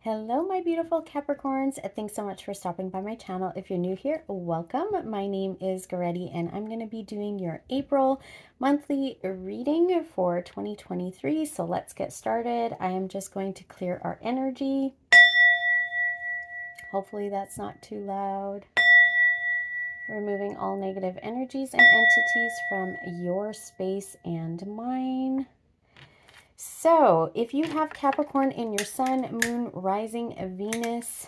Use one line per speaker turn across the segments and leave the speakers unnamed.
Hello, my beautiful Capricorns. Thanks so much for stopping by my channel. If you're new here, welcome. My name is Goretti, and I'm going to be doing your April monthly reading for 2023. So let's get started. I am just going to clear our energy. Hopefully that's not too loud. Removing all negative energies and entities from your space and mine. So, if you have Capricorn in your Sun, Moon, Rising, Venus,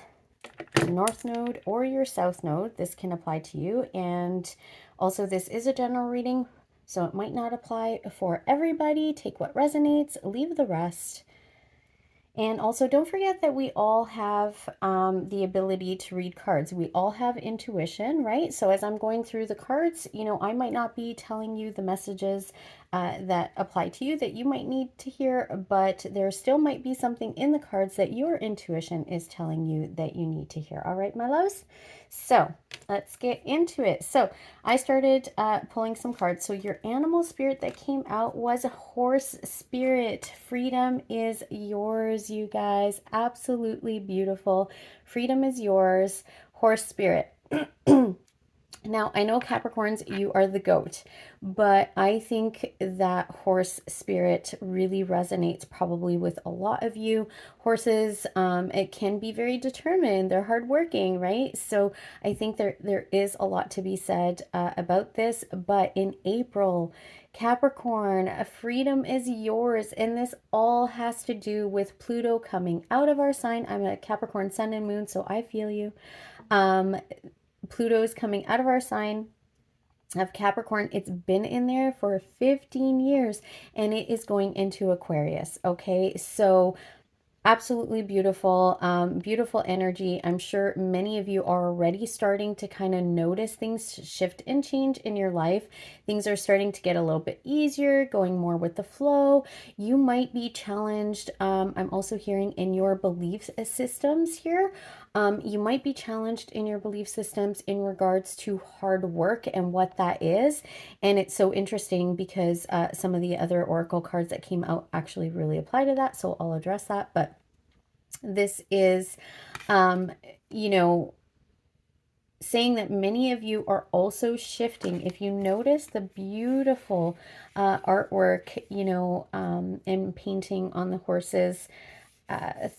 North Node, or your South Node, this can apply to you. And also, this is a general reading, so it might not apply for everybody. Take what resonates, leave the rest. And also, don't forget that we all have the ability to read cards. We all have intuition, right? So as I'm going through the cards, I might not be telling you the messages that apply to you that you might need to hear, but there still might be something in the cards that your intuition is telling you that you need to hear. All right, my loves? So let's get into it. So I started pulling some cards. So your animal spirit that came out was a horse spirit. Freedom is yours, you guys. Absolutely beautiful. Freedom is yours. Horse spirit. Now, I know Capricorns, you are the goat, but I think that horse spirit really resonates probably with a lot of you. Horses, it can be very determined. They're hardworking, right? So I think there is a lot to be said about this. But in April, Capricorn, freedom is yours. And this all has to do with Pluto coming out of our sign. I'm a Capricorn sun and moon, so I feel you. Pluto is coming out of our sign of Capricorn. It's been in there for 15 years and it is going into Aquarius. Okay, so absolutely beautiful, beautiful energy. I'm sure many of you are already starting to kind of notice things shift and change in your life. Things are starting to get a little bit easier, going more with the flow. You might be challenged. I'm also hearing in your belief systems here. You might be challenged in your belief systems in regards to hard work and what that is. And it's so interesting because some of the other oracle cards that came out actually really apply to that. So I'll address that. But this is, you know, saying that many of you are also shifting. If you notice the beautiful artwork, and painting on the horses,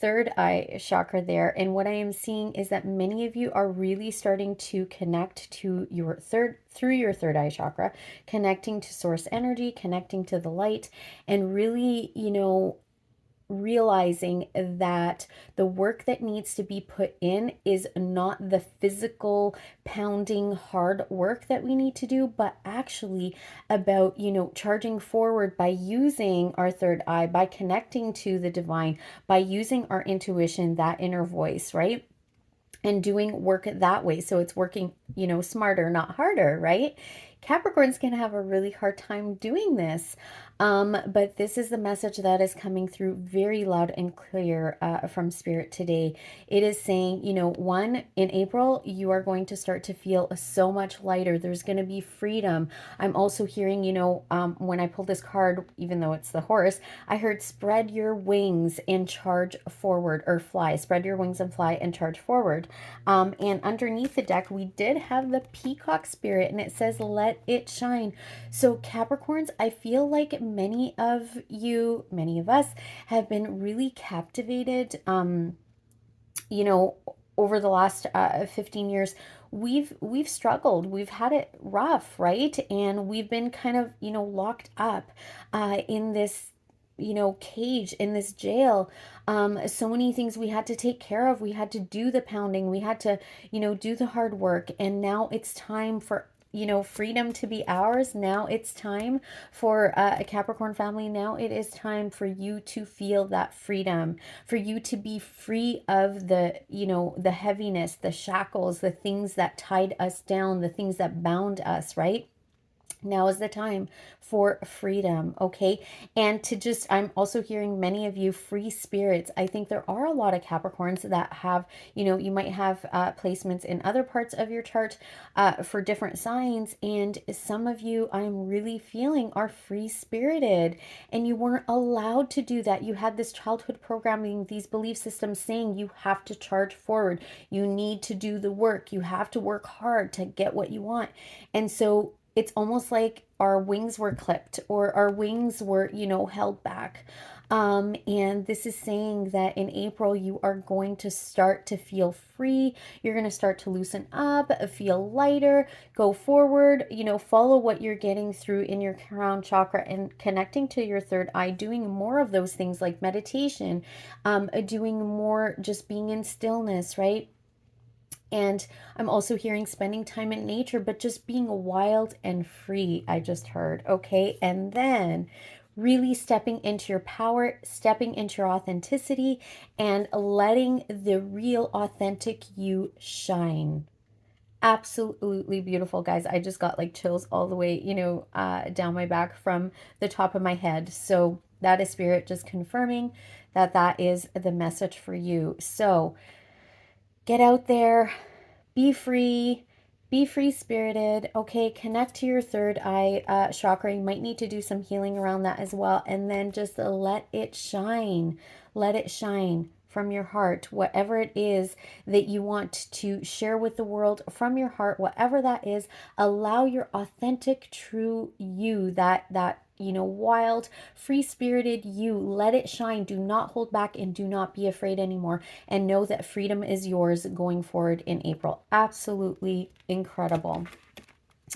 third eye chakra there. And what I am seeing is that many of you are really starting to connect to your through your third eye chakra, connecting to source energy, connecting to the light, and really, realizing that the work that needs to be put in is not the physical pounding hard work that we need to do, but actually about, charging forward by using our third eye, by connecting to the divine, by using our intuition, that inner voice, right? And doing work that way. So it's working, smarter, not harder, right? Capricorns can have a really hard time doing this. But this is the message that is coming through very loud and clear from Spirit today. It is saying, one, in April, you are going to start to feel so much lighter. There's going to be freedom. I'm also hearing, when I pulled this card, even though it's the horse, I heard spread your wings and charge forward, or fly. Spread your wings and fly and charge forward. And underneath the deck, we did have the peacock spirit, and it says, let it shine. So Capricorns, I feel like many of us have been really captivated, over the last 15 years. We've struggled, we've had it rough, right? And we've been kind of, locked up in this cage, in this jail. So many things we had to take care of. We had to do the pounding, we had to do the hard work, and now it's time for freedom to be ours. Now it's time for a Capricorn family. Now it is time for you to feel that freedom, for you to be free of the, the heaviness, the shackles, the things that tied us down, the things that bound us, right? Now is the time for freedom, okay? And to just, I'm also hearing many of you free spirits. I think there are a lot of Capricorns that have, you might have placements in other parts of your chart for different signs. And some of you, I'm really feeling, are free spirited. And you weren't allowed to do that. You had this childhood programming, these belief systems saying you have to charge forward. You need to do the work. You have to work hard to get what you want. And so it's almost like our wings were clipped or our wings were, held back. And this is saying that in April, you are going to start to feel free. You're going to start to loosen up, feel lighter, go forward, follow what you're getting through in your crown chakra and connecting to your third eye, doing more of those things like meditation, doing more just being in stillness, right? And I'm also hearing spending time in nature, but just being wild and free, I just heard. Okay. And then really stepping into your power, stepping into your authenticity, and letting the real authentic you shine. Absolutely beautiful, guys. I just got like chills all the way, down my back from the top of my head. So that is spirit just confirming that that is the message for you. So get out there, be free spirited. Okay, connect to your third eye chakra. You might need to do some healing around that as well. And then just let it shine. Let it shine from your heart, whatever it is that you want to share with the world from your heart, whatever that is. Allow your authentic, true you, that wild, free-spirited you, let it shine. Do not hold back and do not be afraid anymore. And know that freedom is yours going forward in April. Absolutely incredible.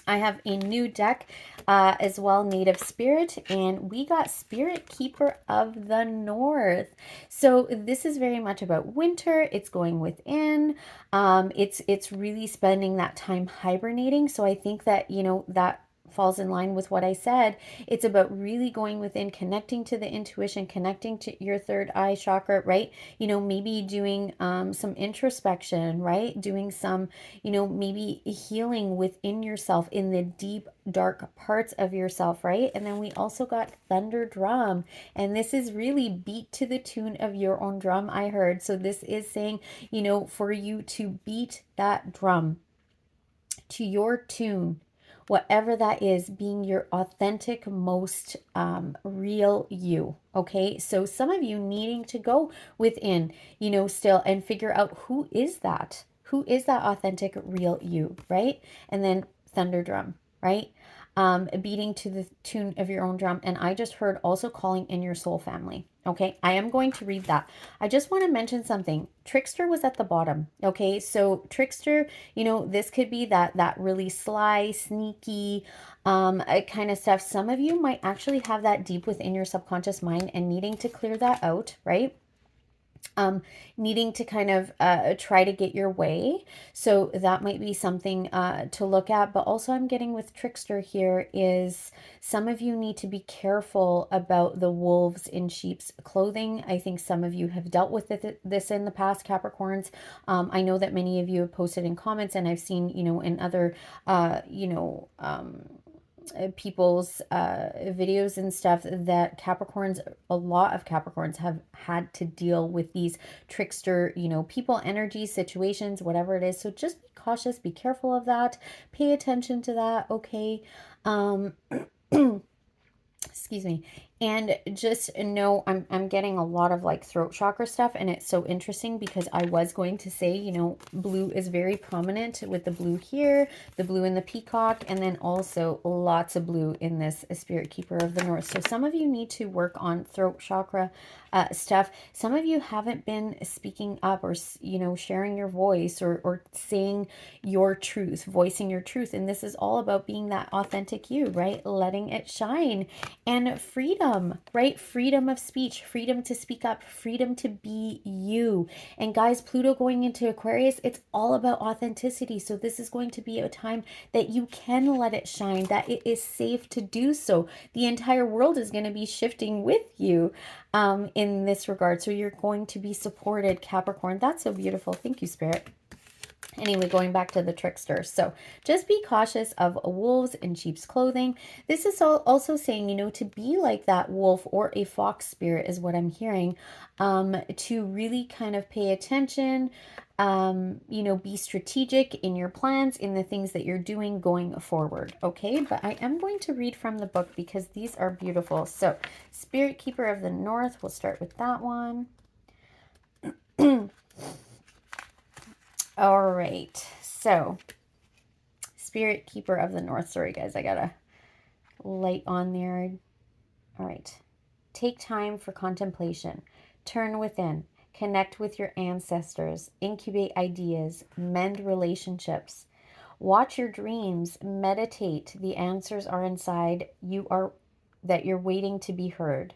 I have a new deck as well, Native Spirit, and we got Spirit Keeper of the North. So this is very much about winter. It's going within. It's really spending that time hibernating. So I think that, that falls in line with what I said. It's about really going within, connecting to the intuition, connecting to your third eye chakra, right? Maybe doing some introspection, right? Doing some, maybe healing within yourself in the deep, dark parts of yourself, right? And then we also got Thunder Drum. And this is really beat to the tune of your own drum, I heard. So this is saying, for you to beat that drum to your tune, whatever that is, being your authentic, most real you. Okay, so some of you needing to go within, still and figure out who is that authentic, real you, right? And then thunder drum, right? Beating to the tune of your own drum. And I just heard also calling in your soul family. Okay, I am going to read that. I just want to mention something. Trickster was at the bottom. Okay, so Trickster, this could be that really sly, sneaky kind of stuff. Some of you might actually have that deep within your subconscious mind and needing to clear that out, right? Needing to kind of try to get your way. So that might be something to look at. But also I'm getting with Trickster here is some of you need to be careful about the wolves in sheep's clothing. I think some of you have dealt with this in the past, Capricorns. I know that many of you have posted in comments, and I've seen, in other, people's videos and stuff that Capricorns, a lot of Capricorns have had to deal with these trickster, people, energy, situations, whatever it is. So just be cautious, be careful of that, pay attention to that, okay? Excuse me. And just know I'm getting a lot of like throat chakra stuff, and it's so interesting because I was going to say, blue is very prominent with the blue here, the blue in the peacock, and then also lots of blue in this Spirit Keeper of the North. So some of you need to work on throat chakra stuff. Some of you haven't been speaking up or, sharing your voice or saying your truth, voicing your truth. And this is all about being that authentic you, right? Letting it shine. And freedom, right? Freedom of speech, freedom to speak up, freedom to be you. And guys, Pluto going into Aquarius, it's all about authenticity. So this is going to be a time that you can let it shine, that it is safe to do so. The entire world is going to be shifting with you in this regard. So you're going to be supported, Capricorn. That's so beautiful. Thank you, Spirit. Anyway, going back to the trickster. So just be cautious of wolves in sheep's clothing. This is also saying, you know, to be like that wolf or a fox spirit is what I'm hearing, to really kind of pay attention, you know, be strategic in your plans, in the things that you're doing going forward. Okay, but I am going to read from the book because these are beautiful. So Spirit Keeper of the North, we'll start with that one. All right, so Spirit Keeper of the North. Sorry, guys, I got a light on there. All right. Take time for contemplation. Turn within. Connect with your ancestors. Incubate ideas. Mend relationships. Watch your dreams. Meditate. The answers are inside you are that you're waiting to be heard.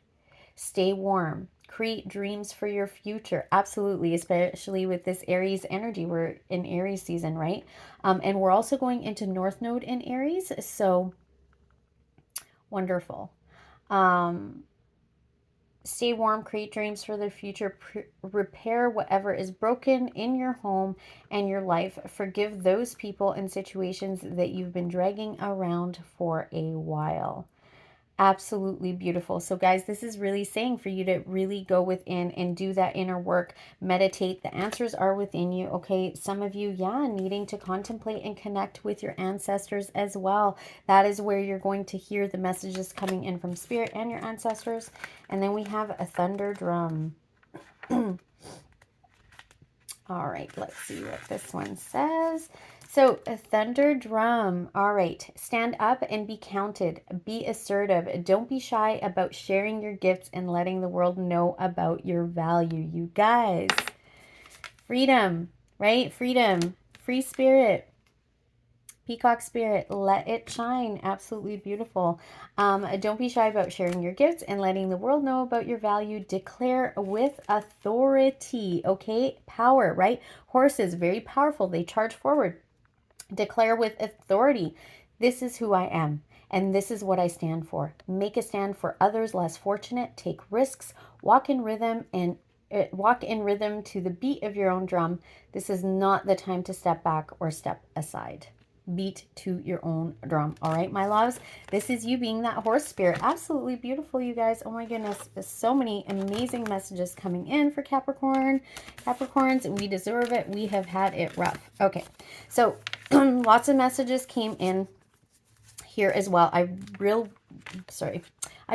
Stay warm. Create dreams for your future. Absolutely, especially with this Aries energy. We're in Aries season, right? And we're also going into North Node in Aries. So wonderful. Stay warm, create dreams for the future, repair whatever is broken in your home and your life. Forgive those people and situations that you've been dragging around for a while. Absolutely beautiful. So guys, this is really saying for you to really go within and do that inner work, meditate. The answers are within you. Okay, some of you, yeah, needing to contemplate and connect with your ancestors as well. That is where you're going to hear the messages coming in from spirit and your ancestors. And then we have a thunder drum. All right, let's see what this one says. So a thunder drum. All right, stand up and be counted. Be assertive. Don't be shy about sharing your gifts and letting the world know about your value. You guys, freedom, right? Freedom, free spirit. Peacock spirit, let it shine. Absolutely beautiful. Don't be shy about sharing your gifts and letting the world know about your value. Declare with authority. Okay, power, right? Horses, very powerful. They charge forward. Declare with authority. This is who I am, and this is what I stand for. Make a stand for others less fortunate. Take risks. Walk in rhythm to the beat of your own drum. This is not the time to step back or step aside. Beat to your own drum. All right, my loves, this is you being that horse spirit. Absolutely beautiful, you guys. Oh my goodness, there's so many amazing messages coming in for Capricorn. Capricorns, we deserve it. We have had it rough. Okay, so lots of messages came in here as well. I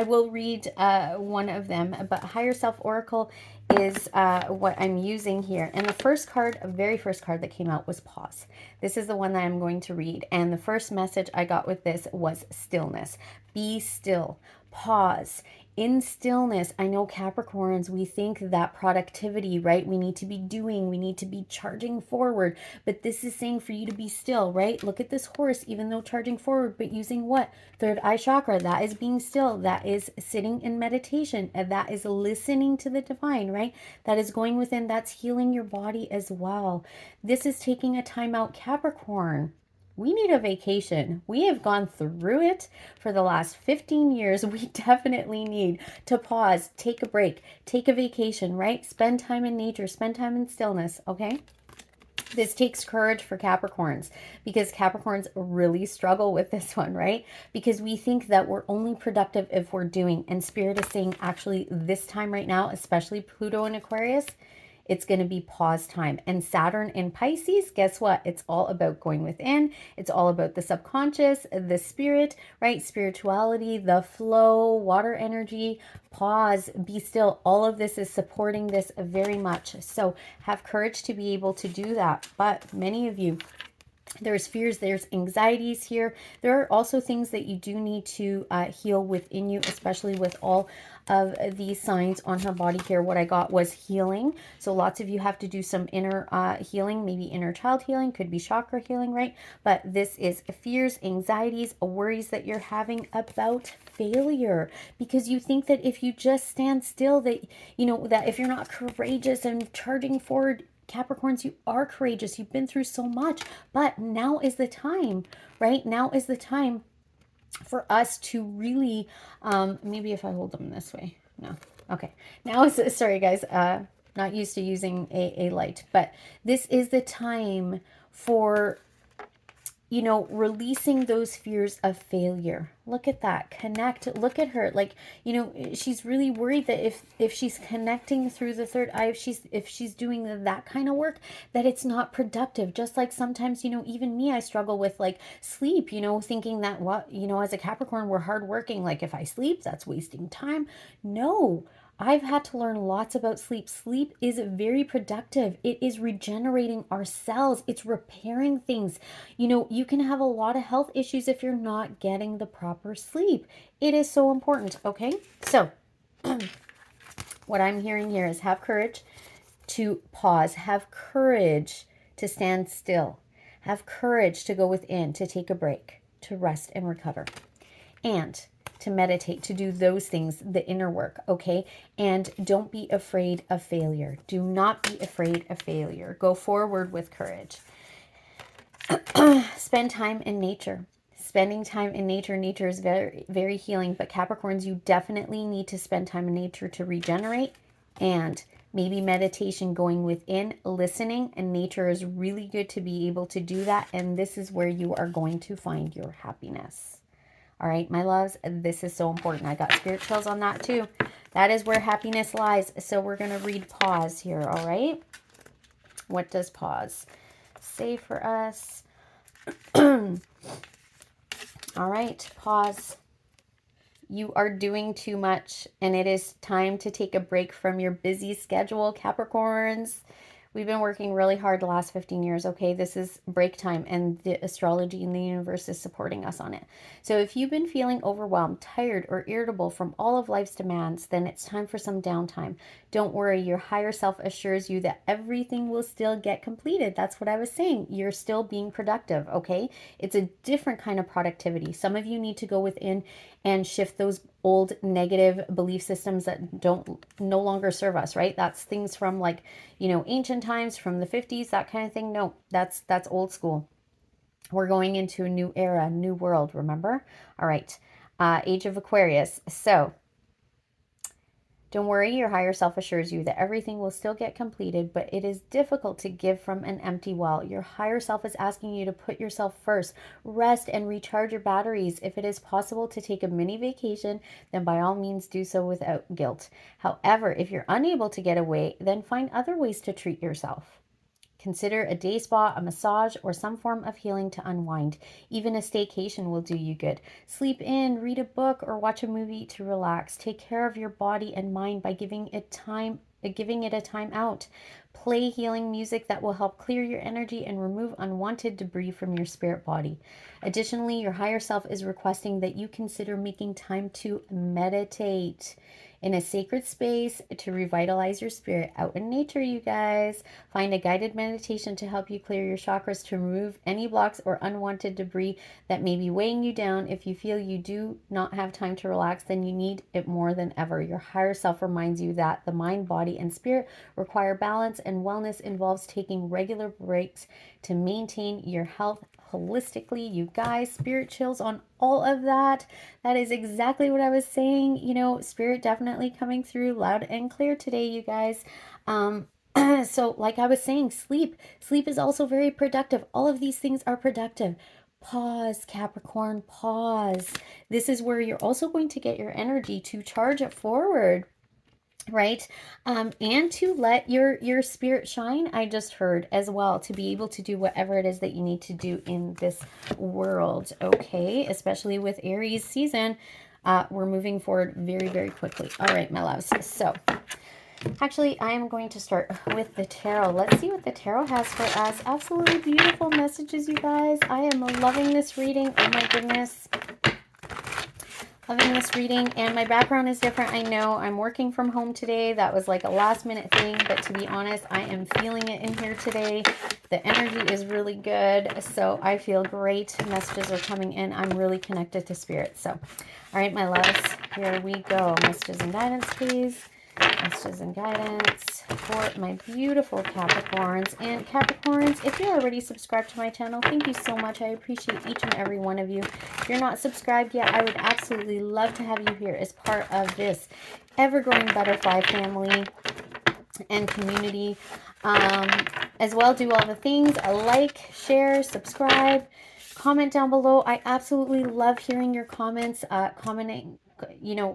will read one of them, but Higher Self Oracle is what I'm using here. And the first card, very first card that came out was pause. This is the one that I'm going to read. And the first message I got with this was stillness. Be still. Pause. In stillness, I know Capricorns, we think that productivity, right? We need to be doing, we need to be charging forward. But this is saying for you to be still, right? Look at this horse, even though charging forward, but using what? Third eye chakra. That is being still. That is sitting in meditation. And that is listening to the divine, right? That is going within. That's healing your body as well. This is taking a time out, Capricorn. We need a vacation. We have gone through it for the last 15 years. We definitely need to pause, take a break, take a vacation, right? Spend time in nature, spend time in stillness, okay? This takes courage for Capricorns because Capricorns really struggle with this one, right? Because we think that we're only productive if we're doing. And Spirit is saying actually this time right now, especially Pluto in Aquarius, it's going to be pause time. And Saturn in Pisces, guess what? It's all about going within. It's all about the subconscious, the spirit, right? Spirituality, the flow, water energy, pause, be still. All of this is supporting this very much. So have courage to be able to do that. But many of you, there's fears, there's anxieties here. There are also things that you do need to heal within you, especially with all of these signs on her body here. What I got was healing. So lots of you have to do some inner healing, maybe inner child healing, could be chakra healing, right? But this is fears, anxieties, worries that you're having about failure, because you think that if you just stand still, that, you know, that if you're not courageous and charging forward, Capricorns, you are courageous. You've been through so much, but now is the time, right? Now is the time for us to really, maybe if I hold them this way, no. Okay. Now is, sorry guys, not used to using a light, but this is the time for, you know, releasing those fears of failure. Look at that. Connect. Look at her. Like, you know, she's really worried that if she's connecting through the third eye, if she's doing that kind of work, that it's not productive. Just like sometimes, you know, even me, I struggle with like sleep, you know, thinking that what, you know, as a Capricorn, we're hardworking. Like if I sleep, that's wasting time. No. I've had to learn lots about sleep. Sleep is very productive. It is regenerating our cells. It's repairing things. You know, you can have a lot of health issues if you're not getting the proper sleep. It is so important, okay? So, what I'm hearing here is have courage to pause. Have courage to stand still. Have courage to go within, to take a break, to rest and recover. And to meditate, to do those things, the inner work, okay? And don't be afraid of failure. Do not be afraid of failure. Go forward with courage. Spend time in nature. Spending time in nature. Nature is very, very healing. But Capricorns, you definitely need to spend time in nature to regenerate. And maybe meditation, going within, listening. And nature is really good to be able to do that. And this is where you are going to find your happiness. All right, my loves, this is so important. I got spirit chills on that too. That is where happiness lies. So we're going to read pause here, all right? What does pause say for us? All right, pause. You are doing too much, and it is time to take a break from your busy schedule, Capricorns. We've been working really hard the last 15 years, okay? This is break time, and the astrology and the universe is supporting us on it. So if you've been feeling overwhelmed, tired, or irritable from all of life's demands, then it's time for some downtime. Don't worry, your higher self assures you that everything will still get completed. That's what I was saying. You're still being productive, okay? It's a different kind of productivity. Some of you need to go within and shift those old negative belief systems that no longer serve us, right? That's things from like, you know, ancient times, from the 50s, that kind of thing. No, that's old school. We're going into a new era, new world, remember? All right. Age of Aquarius. So don't worry, your higher self assures you that everything will still get completed, but it is difficult to give from an empty well. Your higher self is asking you to put yourself first, rest and recharge your batteries. If it is possible to take a mini vacation, then by all means do so without guilt. However, if you're unable to get away, then find other ways to treat yourself. Consider a day spa, a massage, or some form of healing to unwind. Even a staycation will do you good. Sleep in, read a book, or watch a movie to relax. Take care of your body and mind by giving it a time out. Play healing music that will help clear your energy and remove unwanted debris from your spirit body. Additionally, your higher self is requesting that you consider making time to meditate in a sacred space to revitalize your spirit. Out in nature, you guys. Find a guided meditation to help you clear your chakras, to remove any blocks or unwanted debris that may be weighing you down. If you feel you do not have time to relax, then you need it more than ever. Your higher self reminds you that the mind, body, and spirit require balance, and wellness involves taking regular breaks to maintain your health holistically. You guys, spirit chills on all of that. That is exactly what I was saying. You know, spirit definitely coming through loud and clear today, you guys. So like I was saying, sleep is also very productive. All of these things are productive. Pause, Capricorn, pause. This is where you're also going to get your energy to charge it forward, right? And to let your spirit shine, I just heard as well, to be able to do whatever it is that you need to do in this world, okay? Especially with Aries season, we're moving forward very, very quickly. All right, my loves. So actually, I am going to start with the tarot. Let's see what the tarot has for us. Absolutely beautiful messages, you guys. I am loving this reading. Oh my goodness. Loving this reading, and my background is different. I know I'm working from home today. That was like a last minute thing, but to be honest, I am feeling it in here today. The energy is really good, so I feel great. Messages are coming in. I'm really connected to spirit. So, all right, my loves, here we go. Messages and guidance, please. Messages and guidance for my beautiful Capricorns. And Capricorns, if you're already subscribed to my channel, thank you so much. I appreciate each and every one of you. If you're not subscribed yet, I would absolutely love to have you here as part of this ever-growing butterfly family and community. as well. Do all the things, like, share, subscribe, comment down below. I absolutely love hearing your comments.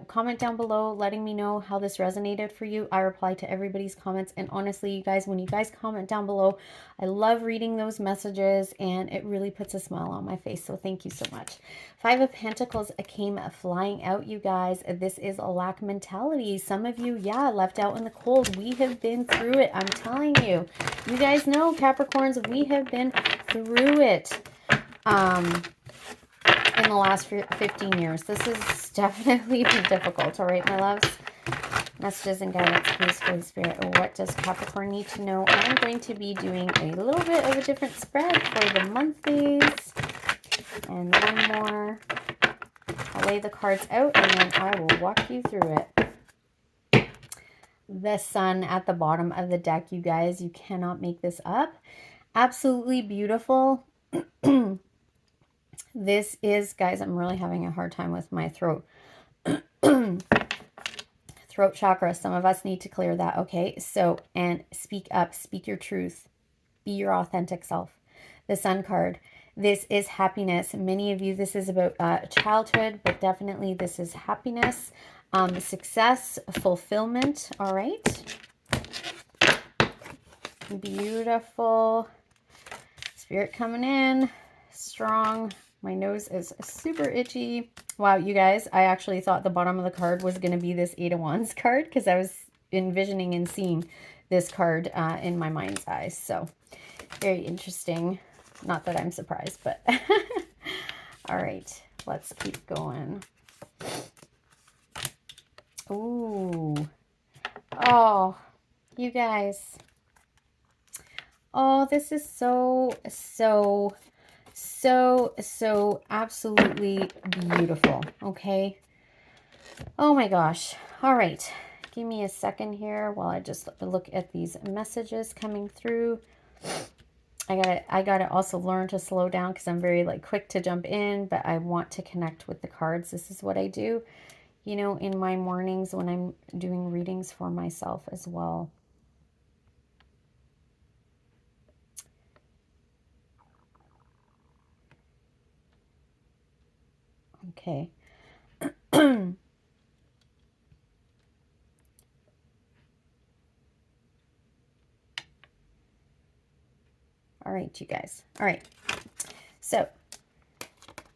Comment down below letting me know how this resonated for you. I reply to everybody's comments, and honestly, you guys, when you guys comment down below, I love reading those messages, and it really puts a smile on my face, so thank you so much. Five of Pentacles came flying out, you guys. This is a lack mentality. Some of you, yeah, left out in the cold. We have been through it. I'm telling you. You guys know, Capricorns, we have been through it in the last 15 years. This has definitely been difficult. All right, my loves. Messages and guidance, please, Holy Spirit. What does Capricorn need to know? I'm going to be doing a little bit of a different spread for the monthlies. And one more. I'll lay the cards out and then I will walk you through it. The Sun at the bottom of the deck, you guys. You cannot make this up. Absolutely beautiful. This is, guys, I'm really having a hard time with my throat. Throat chakra. Some of us need to clear that, okay? So, and speak up. Speak your truth. Be your authentic self. The Sun card. This is happiness. Many of you, this is about childhood, but definitely this is happiness, success, fulfillment. All right. Beautiful. Spirit coming in. Strong. My nose is super itchy. Wow, you guys, I actually thought the bottom of the card was going to be this Eight of Wands card because I was envisioning and seeing this card in my mind's eye. So, very interesting. Not that I'm surprised, but all right, let's keep going. Ooh. Oh, you guys. Oh, this is so absolutely beautiful. Okay. Oh my gosh. All right. Give me a second here while I just look at these messages coming through. I gotta also learn to slow down because I'm very quick to jump in, but I want to connect with the cards. This is what I do, you know, in my mornings when I'm doing readings for myself as well. Okay. All right, you guys. All right. So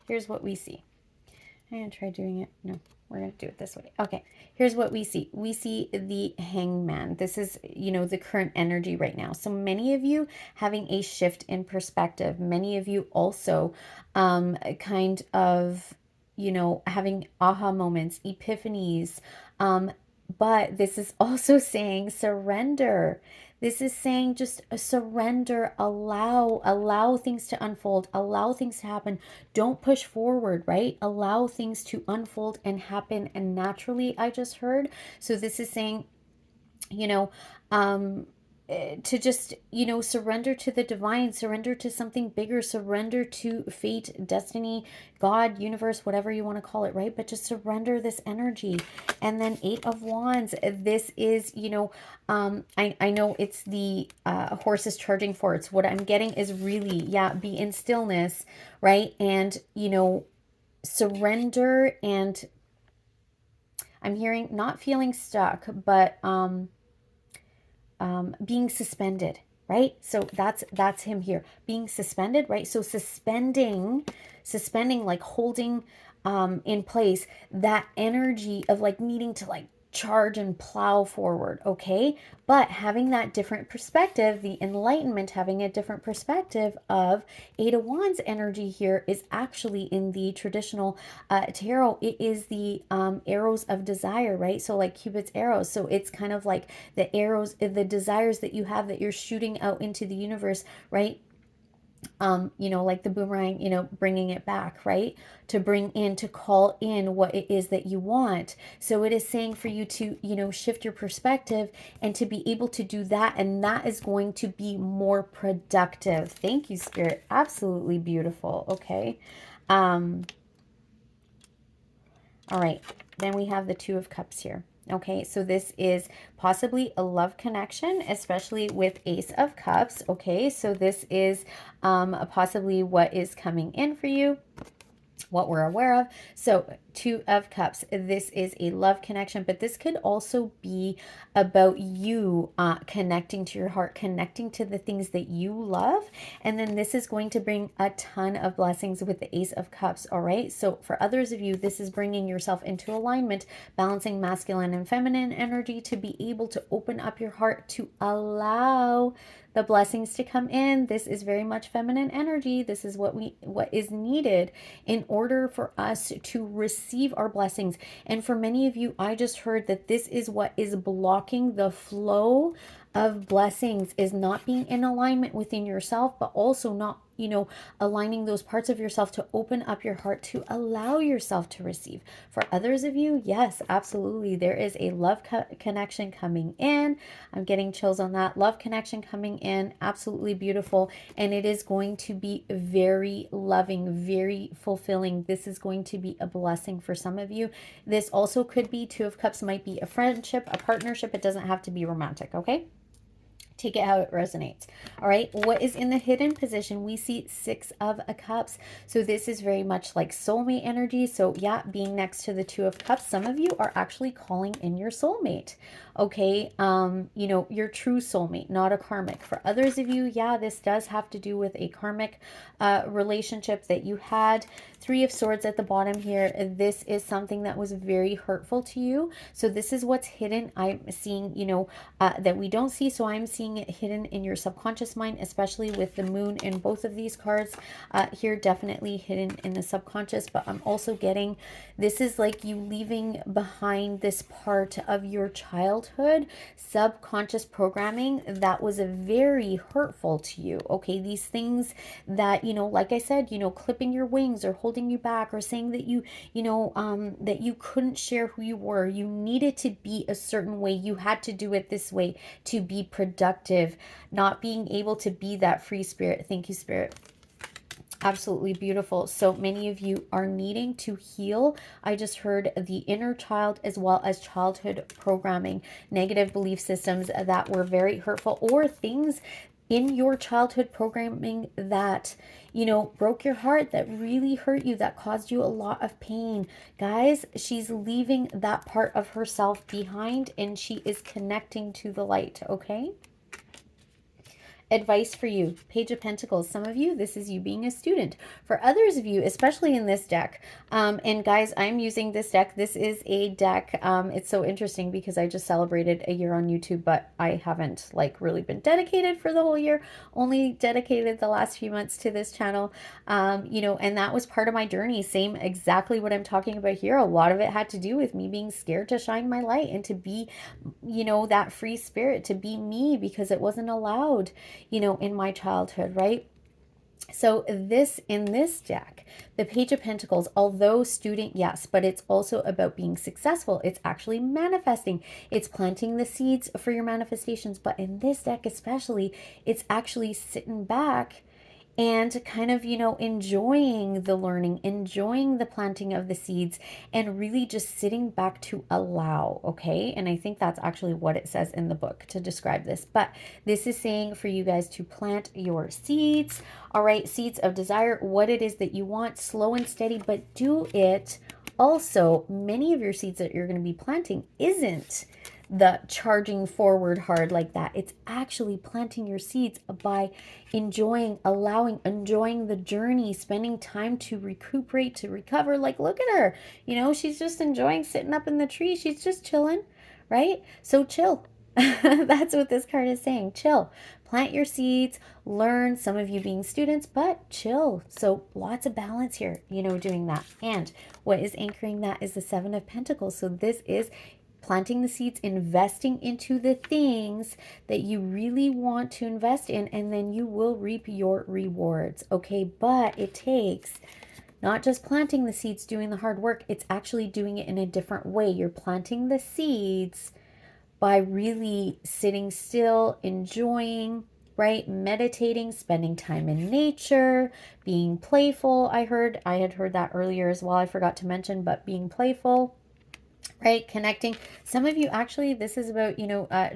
here's what we see. I'm going to try doing it. No, we're going to do it this way. Okay. Here's what we see. We see the Hangman. This is, you know, the current energy right now. So many of you having a shift in perspective. Many of you also kind of, you know, having aha moments, epiphanies. But this is also saying surrender. This is saying just surrender, allow things to unfold, allow things to happen. Don't push forward, right? Allow things to unfold and happen and naturally, I just heard. So this is saying, you know, to just, you know, surrender to the divine, surrender to something bigger, surrender to fate, destiny, God, universe, whatever you want to call it, right? But just surrender this energy. And then Eight of Wands, this is, you know, I know it's the horses charging forwards. What I'm getting is really, yeah, be in stillness, right? And, you know, surrender, and I'm hearing not feeling stuck, but being suspended, right? So that's him here, being suspended, right? So suspending, like holding in place that energy of like needing to like charge and plow forward, okay? But having that different perspective, the enlightenment, having a different perspective of Eight of Wands energy here is actually in the traditional tarot. It is the arrows of desire, right? So like Cupid's arrows. So it's kind of like the arrows, the desires that you have that you're shooting out into the universe, right? You know, like the boomerang, you know, bringing it back, right? To bring in, to call in what it is that you want. So it is saying for you to, you know, shift your perspective and to be able to do that. And that is going to be more productive. Thank you, Spirit. Absolutely beautiful. Okay. All right. Then we have the Two of Cups here. Okay, so this is possibly a love connection, especially with Ace of Cups. Okay, so this is possibly what is coming in for you, what we're aware of. So Two of Cups, this is a love connection, but this could also be about you connecting to your heart, connecting to the things that you love. And then this is going to bring a ton of blessings with the Ace of Cups. All right, so for others of you, this is bringing yourself into alignment, balancing masculine and feminine energy to be able to open up your heart to allow the blessings to come in. This is very much feminine energy. This is what is needed in order for us to receive our blessings. And for many of you, I just heard that this is what is blocking the flow of blessings, is not being in alignment within yourself, but also not, aligning those parts of yourself to open up your heart to allow yourself to receive. For others of you, yes, absolutely. There is a love connection coming in. I'm getting chills on that. Love connection coming in. Absolutely beautiful. And it is going to be very loving, very fulfilling. This is going to be a blessing for some of you. This also could be, Two of Cups might be a friendship, a partnership. It doesn't have to be romantic, okay? Take it how it resonates. All right, what is in the hidden position? We see Six of Cups. So this is very much like soulmate energy. So yeah, being next to the Two of Cups, some of you are actually calling in your soulmate. Okay, your true soulmate, not a karmic. For others of you, yeah, this does have to do with a karmic relationship that you had. Three of Swords at the bottom here. This is something that was very hurtful to you. So this is what's hidden. I'm seeing, that we don't see. So I'm seeing it hidden in your subconscious mind, especially with the moon in both of these cards here, definitely hidden in the subconscious. But I'm also getting, this is like you leaving behind this part of your childhood subconscious programming that was very hurtful to you. Okay, these things that, like I said, clipping your wings or holding you back or saying that that you couldn't share who you were. You needed to be a certain way. You had to do it this way to be productive, not being able to be that free spirit. Thank you, Spirit. Absolutely beautiful. So many of you are needing to heal. I just heard the inner child as well as childhood programming, negative belief systems that were very hurtful, or things in your childhood programming that, broke your heart, that really hurt you, that caused you a lot of pain. Guys, she's leaving that part of herself behind and she is connecting to the light, okay? Advice for you, Page of Pentacles. Some of you, this is you being a student. For others of you, especially in this deck, and guys, I'm using this deck. This is a deck. It's so interesting because I just celebrated a year on YouTube, but I haven't really been dedicated for the whole year, only dedicated the last few months to this channel, and that was part of my journey. Same exactly what I'm talking about here. A lot of it had to do with me being scared to shine my light and to be, that free spirit, to be me, because it wasn't allowed, in my childhood, right? So in this deck, the Page of Pentacles, although student, yes, but it's also about being successful. It's actually manifesting. It's planting the seeds for your manifestations. But in this deck especially, it's actually sitting back and kind of, enjoying the learning, enjoying the planting of the seeds, and really just sitting back to allow, okay? And I think that's actually what it says in the book to describe this. But this is saying for you guys to plant your seeds, all right? Seeds of desire, what it is that you want, slow and steady, but do it. Also, many of your seeds that you're going to be planting isn't the charging forward hard like that. It's actually planting your seeds by enjoying the journey, spending time to recuperate, to recover. Like, look at her, she's just enjoying sitting up in the tree. She's just chilling, right? So chill. That's what this card is saying. Chill. Plant your seeds, learn, some of you being students, but chill. So lots of balance here, doing that. And what is anchoring that is the Seven of Pentacles. So this is planting the seeds, investing into the things that you really want to invest in, and then you will reap your rewards, okay? But it takes not just planting the seeds, doing the hard work, it's actually doing it in a different way. You're planting the seeds by really sitting still, enjoying, right? Meditating, spending time in nature, being playful. I had heard that earlier as well. I forgot to mention, but being playful. right? Connecting. Some of you actually, this is about,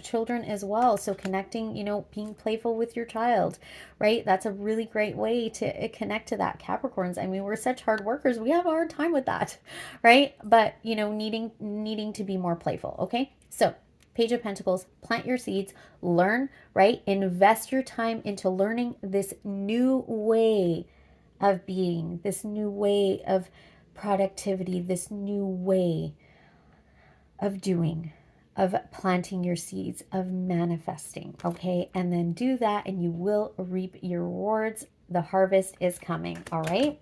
children as well. So connecting, being playful with your child, right? That's a really great way to connect to that, Capricorns. I mean, we're such hard workers. We have a hard time with that, right? But, needing to be more playful, okay? So Page of Pentacles, plant your seeds, learn, right? Invest your time into learning this new way of being, this new way of productivity, this new way of doing, of planting your seeds, of manifesting, okay? And then do that and you will reap your rewards. The harvest is coming, all right?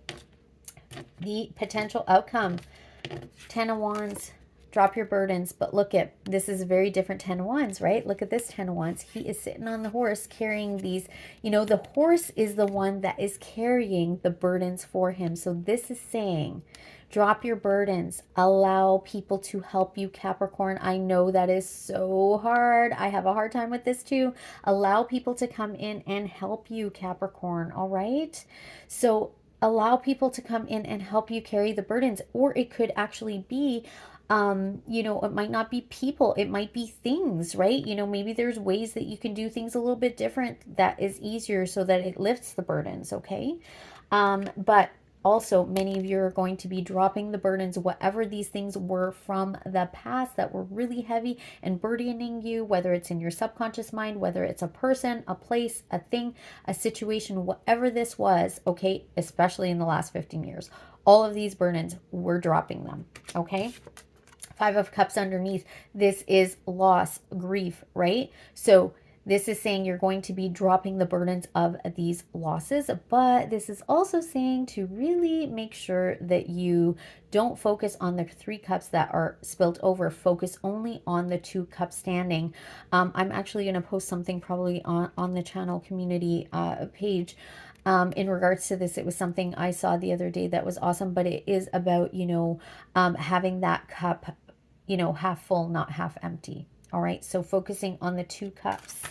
The potential outcome, 10 of Wands, drop your burdens. But look at, this is a very different 10 of Wands, right? Look at this 10 of Wands. He is sitting on the horse carrying these, the horse is the one that is carrying the burdens for him. So this is saying, drop your burdens. Allow people to help you, Capricorn. I know that is so hard. I have a hard time with this too. Allow people to come in and help you, Capricorn, all right? So allow people to come in and help you carry the burdens. Or it could actually be, it might not be people, it might be things, right? Maybe there's ways that you can do things a little bit different that is easier so that it lifts the burdens, okay? But also, many of you are going to be dropping the burdens, whatever these things were from the past that were really heavy and burdening you, whether it's in your subconscious mind, whether it's a person, a place, a thing, a situation, whatever this was, okay, especially in the last 15 years. All of these burdens, we're dropping them, okay? 5 of Cups underneath, this is loss, grief, right? So this is saying you're going to be dropping the burdens of these losses, but this is also saying to really make sure that you don't focus on the 3 cups that are spilt over. Focus only on the 2 cups standing. I'm actually going to post something probably on the channel community page in regards to this. It was something I saw the other day that was awesome, but it is about, having that cup, half full, not half empty. All right, so focusing on the 2 cups.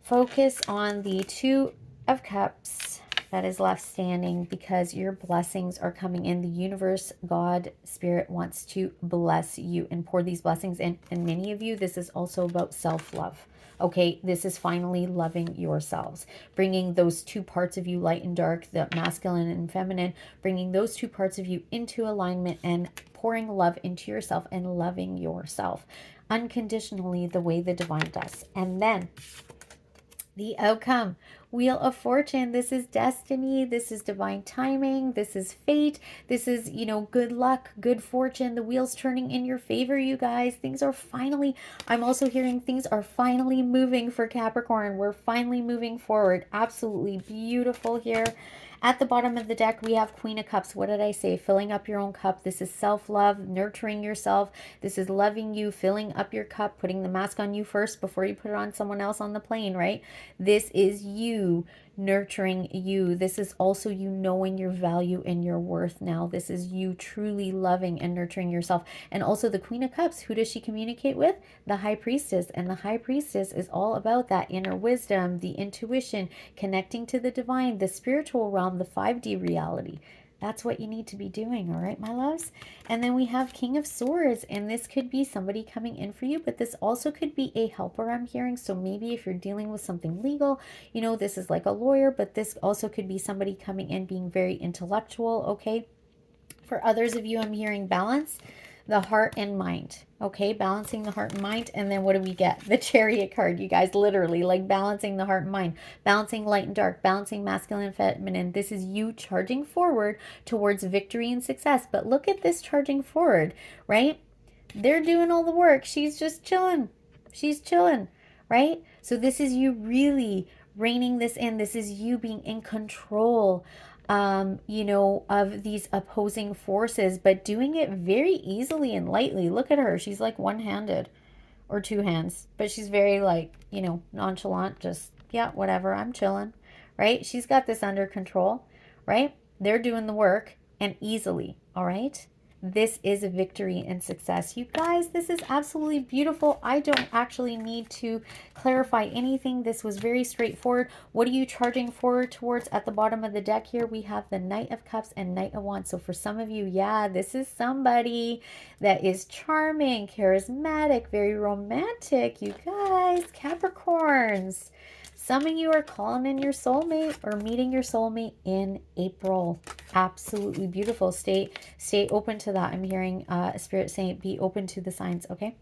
Focus on the 2 of Cups that is left standing, because your blessings are coming in. The universe, God, Spirit wants to bless you and pour these blessings in. And many of you, this is also about self-love. Okay, this is finally loving yourselves, bringing those 2 parts of you, light and dark, the masculine and feminine, bringing those 2 parts of you into alignment and pouring love into yourself and loving yourself unconditionally the way the divine does. And then the outcome, Wheel of Fortune. This is destiny. This is divine timing. This is fate. This is, good luck, good fortune. The wheel's turning in your favor, you guys. Things are finally, I'm also hearing things are finally moving for Capricorn. We're finally moving forward. Absolutely beautiful here. At the bottom of the deck, we have Queen of Cups. What did I say? Filling up your own cup. This is self-love, nurturing yourself. This is loving you, filling up your cup, putting the mask on you first before you put it on someone else on the plane, right? This is you nurturing you. This is also you knowing your value and your worth now. This is you truly loving and nurturing yourself. And also the Queen of Cups, who does she communicate with? The High Priestess. And the High Priestess is all about that inner wisdom, the intuition, connecting to the divine, the spiritual realm, the 5D reality. That's what you need to be doing, all right, my loves? And then we have King of Swords, and this could be somebody coming in for you, but this also could be a helper, I'm hearing. So maybe if you're dealing with something legal, this is like a lawyer, but this also could be somebody coming in being very intellectual, okay? For others of you, I'm hearing balance, the heart and mind. Okay, balancing the heart and mind. And then what do we get? The Chariot card, you guys, literally like balancing the heart and mind, balancing light and dark, balancing masculine and feminine. This is you charging forward towards victory and success. But look at this charging forward, right? They're doing all the work. She's just chilling. She's chilling, right? So this is you really reining this in. This is you being in control of these opposing forces, but doing it very easily and lightly. Look at her. She's like one-handed or 2 hands, but she's very nonchalant, just, yeah, whatever, I'm chilling, right? She's got this under control, right? They're doing the work and easily, all right? This is a victory and success. You guys, this is absolutely beautiful. I don't actually need to clarify anything. This was very straightforward. What are you charging forward towards? At the bottom of the deck here, we have the Knight of Cups and Knight of Wands. So for some of you, yeah, this is somebody that is charming, charismatic, very romantic. You guys, Capricorns. Some of you are calling in your soulmate or meeting your soulmate in April. Absolutely beautiful. Stay open to that. I'm hearing Spirit saying be open to the signs, okay?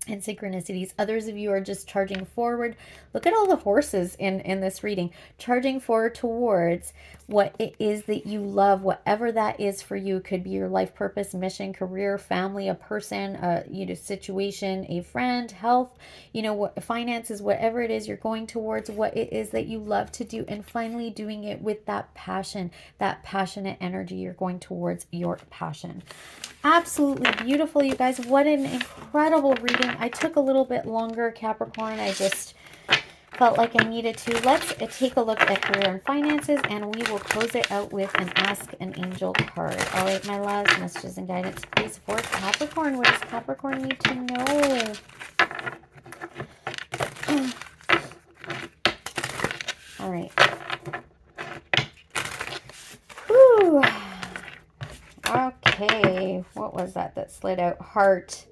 And synchronicities. Others of you are just charging forward. Look at all the horses in this reading. Charging forward towards what it is that you love, whatever that is for you. Could be your life purpose, mission, career, family, a person, a situation, a friend, health, what finances, whatever it is you're going towards, what it is that you love to do, and finally doing it with that passion, that passionate energy. You're going towards your passion. Absolutely beautiful, you guys. What an incredible reading. I took a little bit longer, Capricorn. I just felt like I needed to. Let's take a look at career and finances, and we will close it out with an Ask an Angel card. All right, my loves, messages and guidance, please, for Capricorn. What does Capricorn need to know? All right. Whew. Okay, what was that slid out? Heart,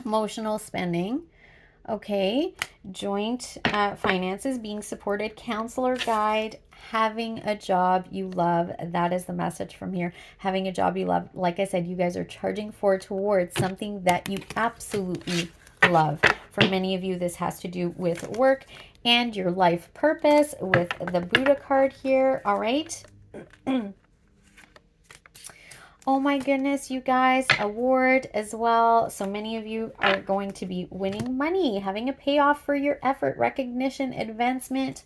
emotional spending. Okay, joint finances, being supported, counselor, guide, having a job you love. That is the message from here. Having a job you love. Like I said, you guys are charging forward towards something that you absolutely love. For many of you, this has to do with work and your life purpose with the Buddha card here. All right. Oh my goodness, you guys, award as well. So many of you are going to be winning money, having a payoff for your effort, recognition, advancement,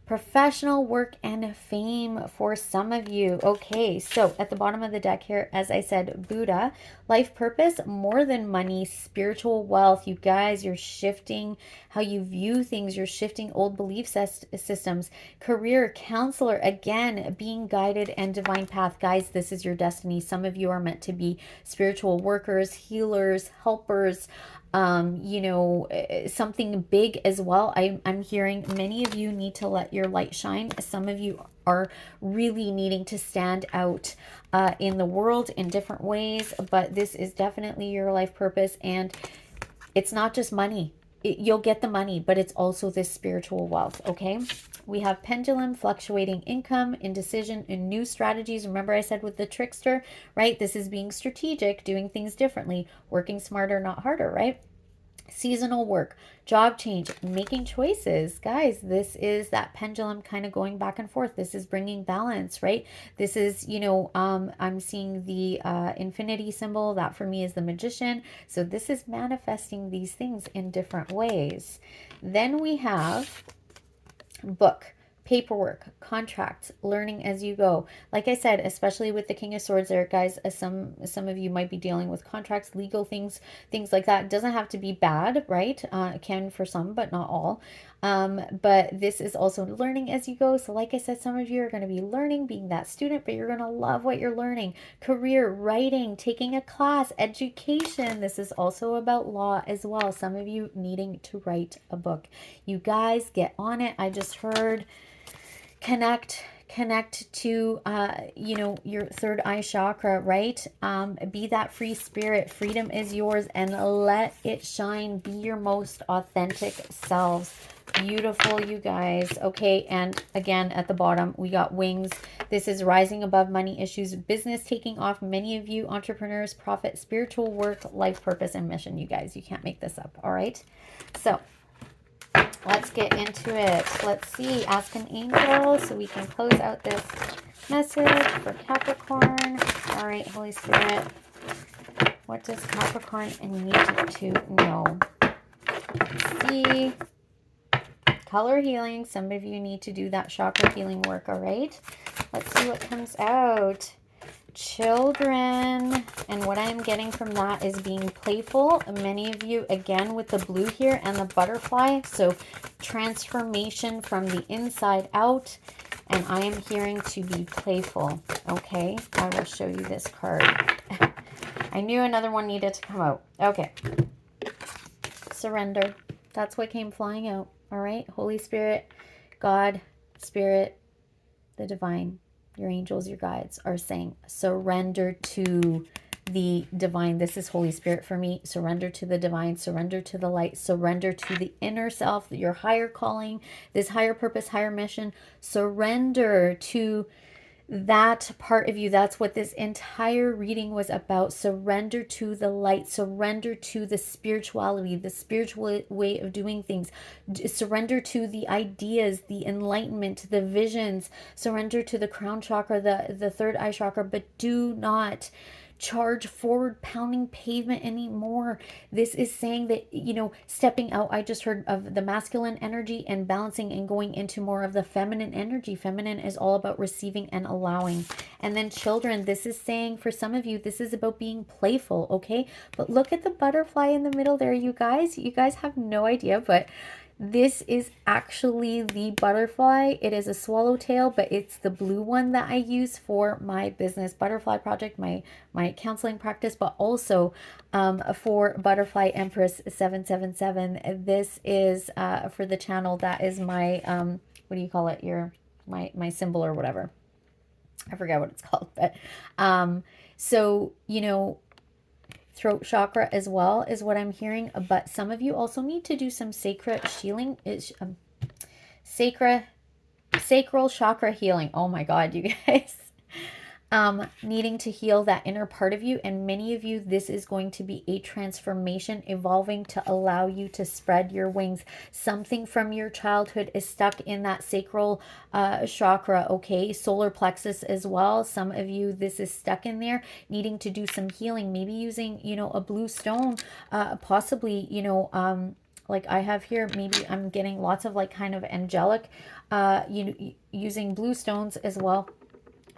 professional work, and fame for some of you. Okay, so at the bottom of the deck here, as I said, Buddha, life purpose, more than money, spiritual wealth. You guys, you're shifting how you view things. You're shifting old belief systems. Career, counselor, again, being guided and divine path. Guys, this is your destiny. Some of you are meant to be spiritual workers, healers, helpers, something big as well. I'm hearing many of you need to let your light shine. Some of you are really needing to stand out in the world in different ways, but this is definitely your life purpose, and it's not just money. You'll get the money, but it's also this spiritual wealth, okay? We have pendulum, fluctuating income, indecision, and new strategies. Remember I said with the trickster, right? This is being strategic, doing things differently, working smarter, not harder, right? Seasonal work, job change, making choices. Guys, this is that pendulum kind of going back and forth. This is bringing balance, right? This is, I'm seeing the infinity symbol. That for me is the magician. So this is manifesting these things in different ways. Then we have book, paperwork, contracts, learning as you go. Like I said, especially with the King of Swords there, guys, some of you might be dealing with contracts, legal things like that. It doesn't have to be bad, right? It can for some, but not all. But this is also learning as you go. So like I said, some of you are going to be learning, being that student, but you're going to love what you're learning. Career, writing, taking a class, education. This is also about law as well. Some of you needing to write a book. You guys get on it. I just heard connect to your third eye chakra, right? Be that free spirit. Freedom is yours, and let it shine. Be your most authentic selves. Beautiful, you guys. Okay, and again at the bottom we got wings. This is rising above money issues, business taking off. Many of you entrepreneurs, profit, spiritual work, life purpose, and mission. You guys, you can't make this up. All right, so let's get into it. Let's see. Ask an angel so we can close out this message for Capricorn. All right, Holy Spirit, what does Capricorn need to know? Let's see. Color healing. Some of you need to do that chakra healing work. All right, let's see what comes out. Children, and what I'm getting from that is being playful. Many of you, again, with the blue here and the butterfly, so transformation from the inside out, and I am hearing to be playful. Okay, I will show you this card. I knew another one needed to come out. Okay. Surrender. That's what came flying out. All right. Holy Spirit, God, Spirit, the divine, your angels, your guides are saying, surrender to the divine. This is Holy Spirit for me. Surrender to the divine, surrender to the light, surrender to the inner self, your higher calling, this higher purpose, higher mission. Surrender to that part of you. That's what this entire reading was about. Surrender to the light, surrender to the spirituality, the spiritual way of doing things. Surrender to the ideas, the enlightenment, the visions. Surrender to the crown chakra, the third eye chakra, but do not charge forward, pounding pavement anymore. This is saying that, you know, stepping out. I just heard of the masculine energy and balancing and going into more of the feminine energy. Feminine is all about receiving and allowing. And then children, this is saying for some of you, this is about being playful, okay? But look at the butterfly in the middle there, you guys. You guys have no idea, but this is actually the butterfly. It is a swallowtail, but it's the blue one that I use for my business butterfly project, my counseling practice, but also for Butterfly Empress 777. This is for the channel. That is my, what do you call it? My symbol or whatever. I forgot what it's called, but so, you know, throat chakra as well is what I'm hearing, but some of you also need to do some sacral healing. Sacral chakra healing. Oh my God, you guys. Needing to heal that inner part of you, and many of you, this is going to be a transformation, evolving to allow you to spread your wings. Something from your childhood is stuck in that sacral chakra, okay? Solar plexus as well. Some of you, this is stuck in there, needing to do some healing, maybe using, you know, a blue stone, possibly, you know, like I have here, maybe I'm getting lots of like kind of angelic, you know, using blue stones as well,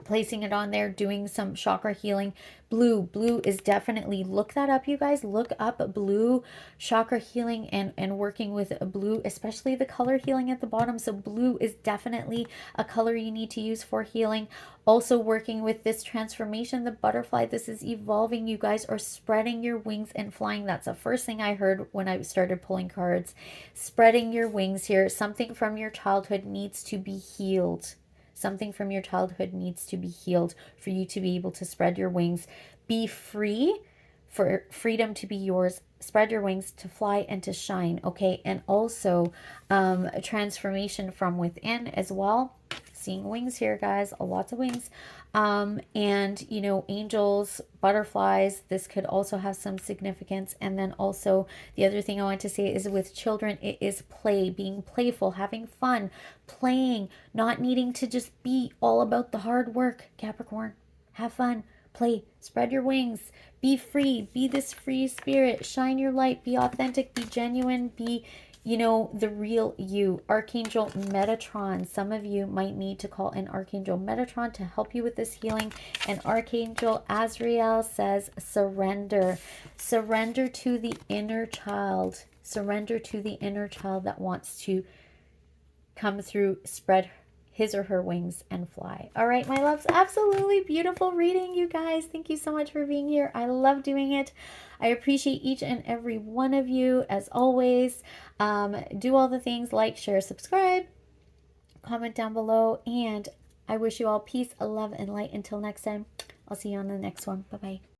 placing it on there, doing some chakra healing. Blue is definitely, look that up, you guys. Look up blue chakra healing and working with blue, especially the color healing at the bottom. So blue is definitely a color you need to use for healing. Also working with this transformation, the butterfly, this is evolving. You guys are spreading your wings and flying. That's the first thing I heard when I started pulling cards. Spreading your wings here. Something from your childhood needs to be healed. Something from your childhood needs to be healed for you to be able to spread your wings. Be free, for freedom to be yours. Spread your wings to fly and to shine, okay? And also a transformation from within as well. Seeing wings here, guys, lots of wings. And, you know, angels, butterflies, this could also have some significance. And then also the other thing I want to say is with children, it is play, being playful, having fun, playing, not needing to just be all about the hard work. Capricorn, have fun, play, spread your wings, be free, be this free spirit, shine your light, be authentic, be genuine, be, you know, the real you. Archangel Metatron. Some of you might need to call an Archangel Metatron to help you with this healing. And Archangel Azrael says, surrender. Surrender to the inner child. Surrender to the inner child that wants to come through, spread his or her wings and fly. All right, my loves, absolutely beautiful reading, you guys. Thank you so much for being here. I love doing it. I appreciate each and every one of you, as always. Do all the things, like, share, subscribe, comment down below, and I wish you all peace, love, and light. Until next time, I'll see you on the next one. Bye-bye.